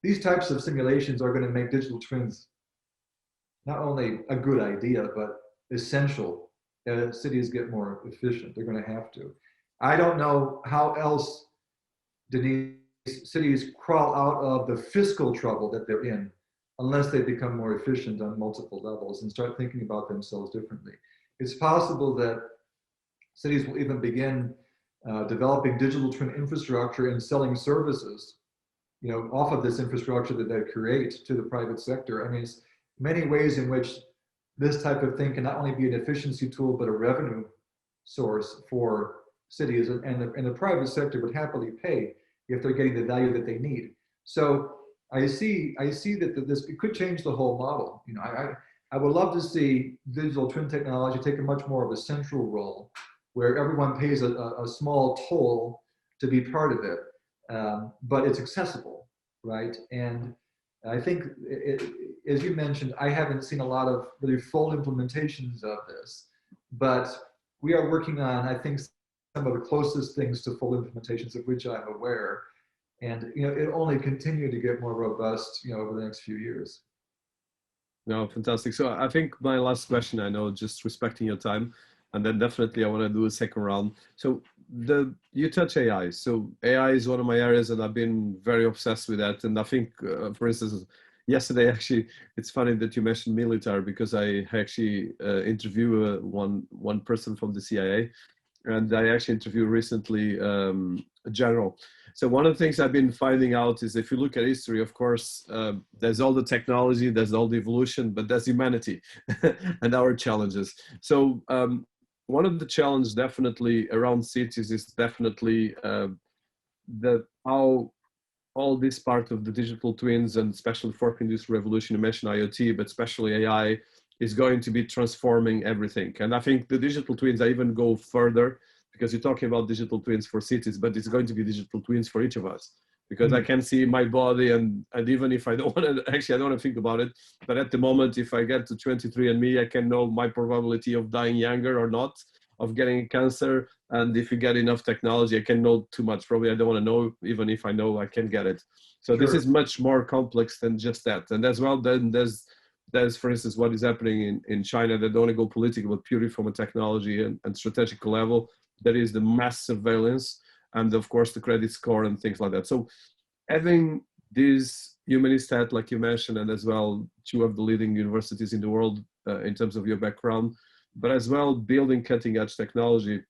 These types of simulations are going to make digital twins not only a good idea, but essential as cities get more efficient. They're going to have to. I don't know how else Denise, cities crawl out of the fiscal trouble that they're in unless they become more efficient on multiple levels and start thinking about themselves differently. It's possible that cities will even begin developing digital twin infrastructure and selling services, off of this infrastructure that they create to the private sector. I mean, it's many ways in which this type of thing can not only be an efficiency tool, but a revenue source for cities, and the private sector would happily pay if they're getting the value that they need. So I see that this it could change the whole model. I would love to see digital twin technology take a much more of a central role, where everyone pays a small toll to be part of it, but it's accessible, right? And I think, as you mentioned, I haven't seen a lot of really full implementations of this, but we are working on, I think, some of the closest things to full implementations of which I'm aware. And it'll only continue to get more robust, over the next few years. No, fantastic. So I think my last question, I know, just respecting your time, and then definitely I want to do a second round. So you touch AI. So AI is one of my areas, and I've been very obsessed with that. And I think, for instance, yesterday, actually, it's funny that you mentioned military, because I actually interviewed one person from the CIA, and I actually interviewed recently a general. So one of the things I've been finding out is, if you look at history, of course, there's all the technology, there's all the evolution, but there's humanity and our challenges. So one of the challenges definitely around cities is definitely how all this part of the digital twins, and especially fourth industrial revolution, you mentioned IoT, but especially AI, is going to be transforming everything. And I think the digital twins, I even go further, because you're talking about digital twins for cities, but it's going to be digital twins for each of us, because I can see my body, and even if I don't want to, actually I don't want to think about it, but at the moment, if I get to 23andMe, I can know my probability of dying younger or not, of getting cancer. And if you get enough technology, I can know too much. Probably I don't want to know, even if I know I can get it. So This is much more complex than just that. And as well, then there's, for instance, what is happening in China, that don't want to go political, but purely from a technology and strategic level. There is the mass surveillance, and of course the credit score and things like that. So having these humanistat, like you mentioned, and as well 2 of the leading universities in the world in terms of your background, but as well building cutting edge technology.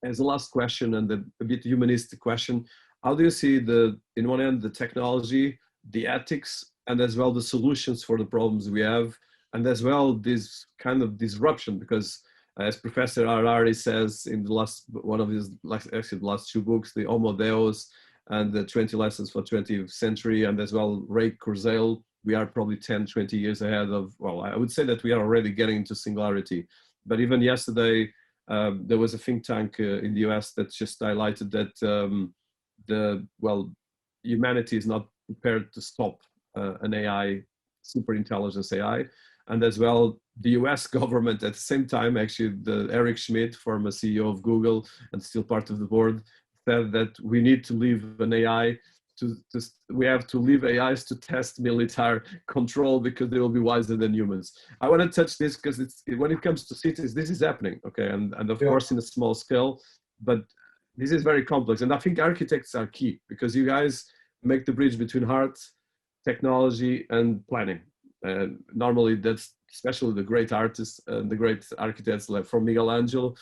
As a last question and a bit humanistic question, how do you see in one end, the technology, the ethics, and as well the solutions for the problems we have, and as well this kind of disruption? Because as Professor Harari says in the one of his, actually the last 2 books, the Homo Deus and the 20 Lessons for 20th Century, and as well Ray Kurzweil, we are probably 10, 20 years ahead of, well, I would say that we are already getting into singularity. But even yesterday, there was a think tank in the US that just highlighted that humanity is not prepared to stop an AI, super intelligence AI. And as well, the US government at the same time, actually, Eric Schmidt, former CEO of Google and still part of the board, said that we need to leave an AI we have to leave AIs to test military control because they will be wiser than humans. I want to touch this because when it comes to cities, this is happening, okay, and of course in a small scale, but this is very complex. And I think architects are key because you guys make the bridge between art, technology, and planning. And normally that's especially the great artists and the great architects, like from Michelangelo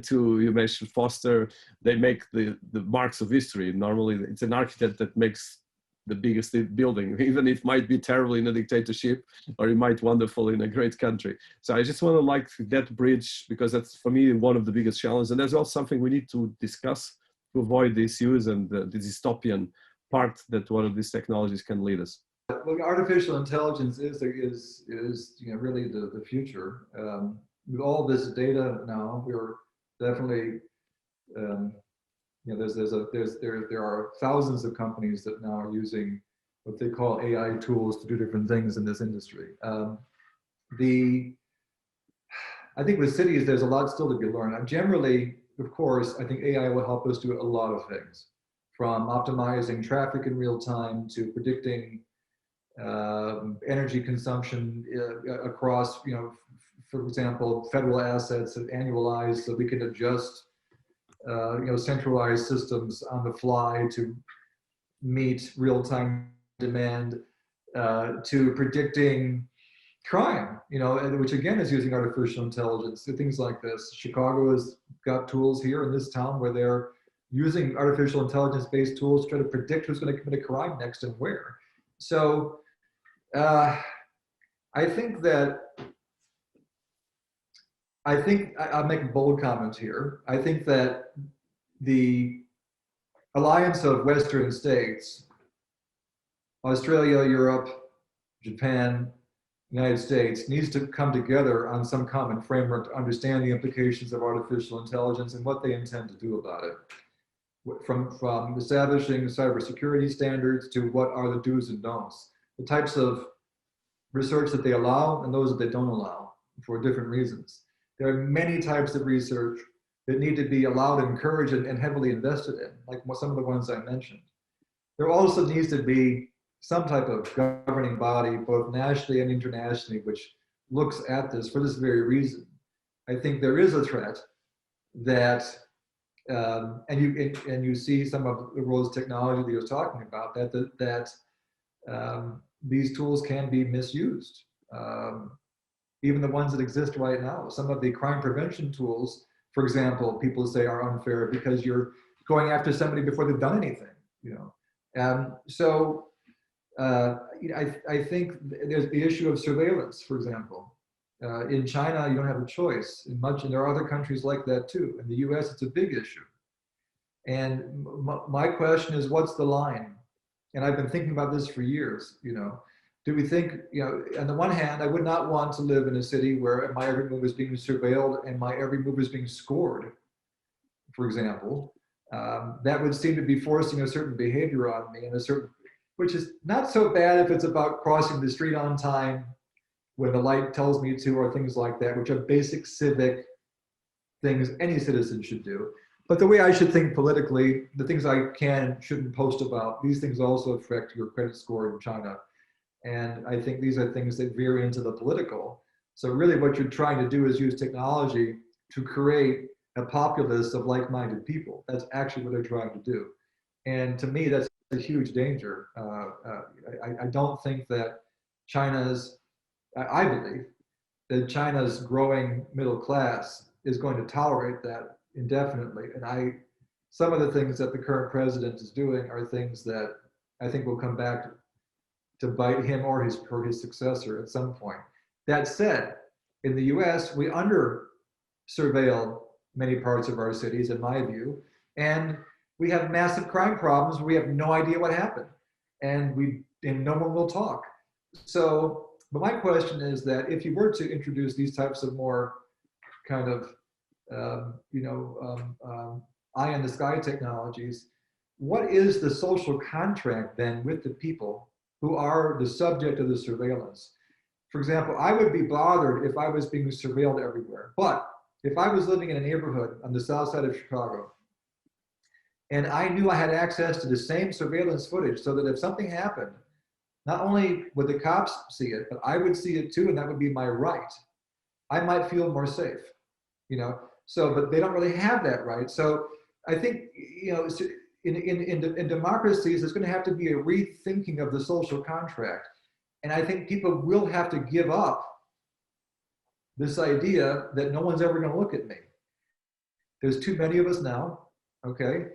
to, you mentioned Foster, they make the marks of history. Normally it's an architect that makes the biggest building, even if it might be terrible in a dictatorship or it might wonderful in a great country. So I just want to like that bridge, because that's for me one of the biggest challenges. And there's also something we need to discuss to avoid the issues and the dystopian part that one of these technologies can lead us. Well, artificial intelligence is really the future. With all this data now, we're definitely there are thousands of companies that now are using what they call AI tools to do different things in this industry. I think with cities, there's a lot still to be learned. Generally, of course, I think AI will help us do a lot of things, from optimizing traffic in real time to predicting energy consumption across, for example, federal assets and annualized, so we can adjust, centralized systems on the fly to meet real-time demand, to predicting crime, which again is using artificial intelligence, things like this. Chicago has got tools here in this town where they're using artificial intelligence-based tools to try to predict who's going to commit a crime next and where. So I think I'll make a bold comment here. I think that the alliance of Western states, Australia, Europe, Japan, United States, needs to come together on some common framework to understand the implications of artificial intelligence and what they intend to do about it. From establishing cybersecurity standards to what are the do's and don'ts, the types of research that they allow and those that they don't allow for different reasons. There are many types of research that need to be allowed, encouraged, and heavily invested in, like some of the ones I mentioned. There also needs to be some type of governing body, both nationally and internationally, which looks at this for this very reason. I think there is a threat that, and you see some of the roles of technology that you're talking about, that these tools can be misused. Even the ones that exist right now, some of the crime prevention tools, for example, people say are unfair because you're going after somebody before they've done anything, So I think there's the issue of surveillance, for example. In China, you don't have a choice. And there are other countries like that too. In the US, it's a big issue. And my question is, what's the line? And I've been thinking about this for years, Do we think, on the one hand, I would not want to live in a city where my every move is being surveilled and my every move is being scored, for example. That would seem to be forcing a certain behavior on me, which is not so bad if it's about crossing the street on time when the light tells me to, or things like that, which are basic civic things any citizen should do. But the way I should think politically, the things I can and shouldn't post about, these things also affect your credit score in China. And I think these are things that veer into the political. So really what you're trying to do is use technology to create a populace of like-minded people. That's actually what they're trying to do. And to me, that's a huge danger. I don't think that I believe that China's growing middle class is going to tolerate that indefinitely. And some of the things that the current president is doing are things that I think will come back to bite him or his successor at some point. That said, in the US, we under surveil many parts of our cities, in my view, and we have massive crime problems. We have no idea what happened, and no one will talk. So, but my question is that if you were to introduce these types of more kind of, eye in the sky technologies, what is the social contract then with the people who are the subject of the surveillance? For example, I would be bothered if I was being surveilled everywhere. But if I was living in a neighborhood on the south side of Chicago, and I knew I had access to the same surveillance footage so that if something happened, not only would the cops see it, but I would see it too, and that would be my right, I might feel more safe, So, but they don't really have that right. So I think, in democracies, there's going to have to be a rethinking of the social contract. And I think people will have to give up this idea that no one's ever going to look at me. There's too many of us now, okay?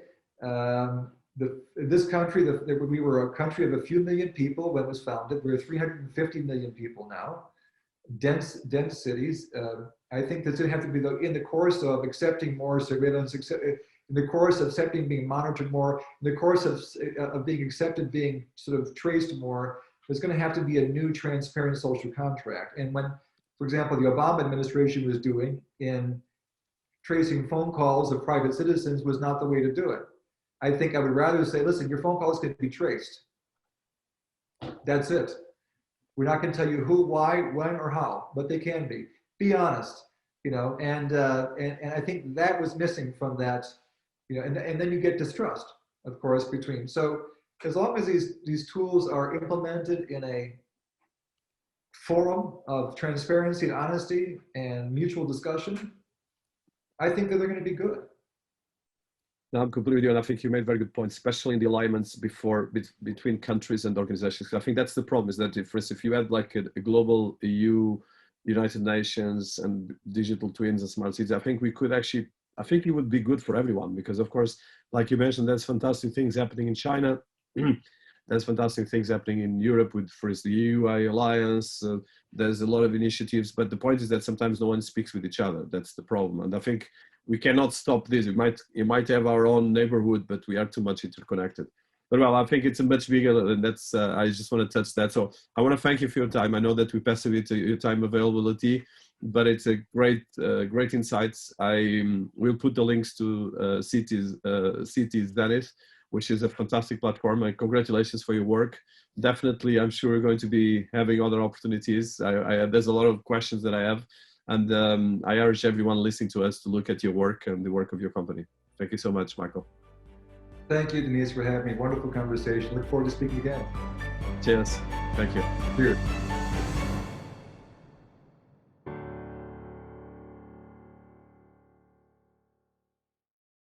This country, we were a country of a few million people when it was founded. We're 350 million people now, dense cities. I think that's going to have to be in the course of accepting more surveillance, in the course of accepting being monitored more, in the course of being accepted, being sort of traced more, there's going to have to be a new transparent social contract. And when, for example, the Obama administration was doing in tracing phone calls of private citizens was not the way to do it. I think I would rather say, listen, your phone calls can be traced. That's it. We're not going to tell you who, why, when, or how, but they can be. Be honest, and I think that was missing from that, and then you get distrust, of course, between. So as long as these tools are implemented in a forum of transparency and honesty and mutual discussion, I think that they're going to be good. No, I'm completely with you, and I think you made very good points, especially in the alignments between countries and organizations. I think that's the problem, is that if you had like a global EU, United Nations, and digital twins and smart cities, I think it would be good for everyone, because of course, like you mentioned, there's fantastic things happening in China. There's fantastic things happening in Europe with first the EU Alliance. There's a lot of initiatives, but the point is that sometimes no one speaks with each other. That's the problem. And I think we cannot stop this. You might have our own neighborhood, but we are too much interconnected. But well, I think it's a much bigger, and that's, I just want to touch that. So I want to thank you for your time. I know that we passed a bit your time availability, but it's a great insights. I will put the links to Cityzenith, which is a fantastic platform. And congratulations for your work. Definitely, I'm sure we're going to be having other opportunities. There's a lot of questions that I have, and I urge everyone listening to us to look at your work and the work of your company. Thank you so much, Michael. Thank you, Dinis, for having me. Wonderful conversation. Look forward to speaking again. Cheers. Thank you. Cheers.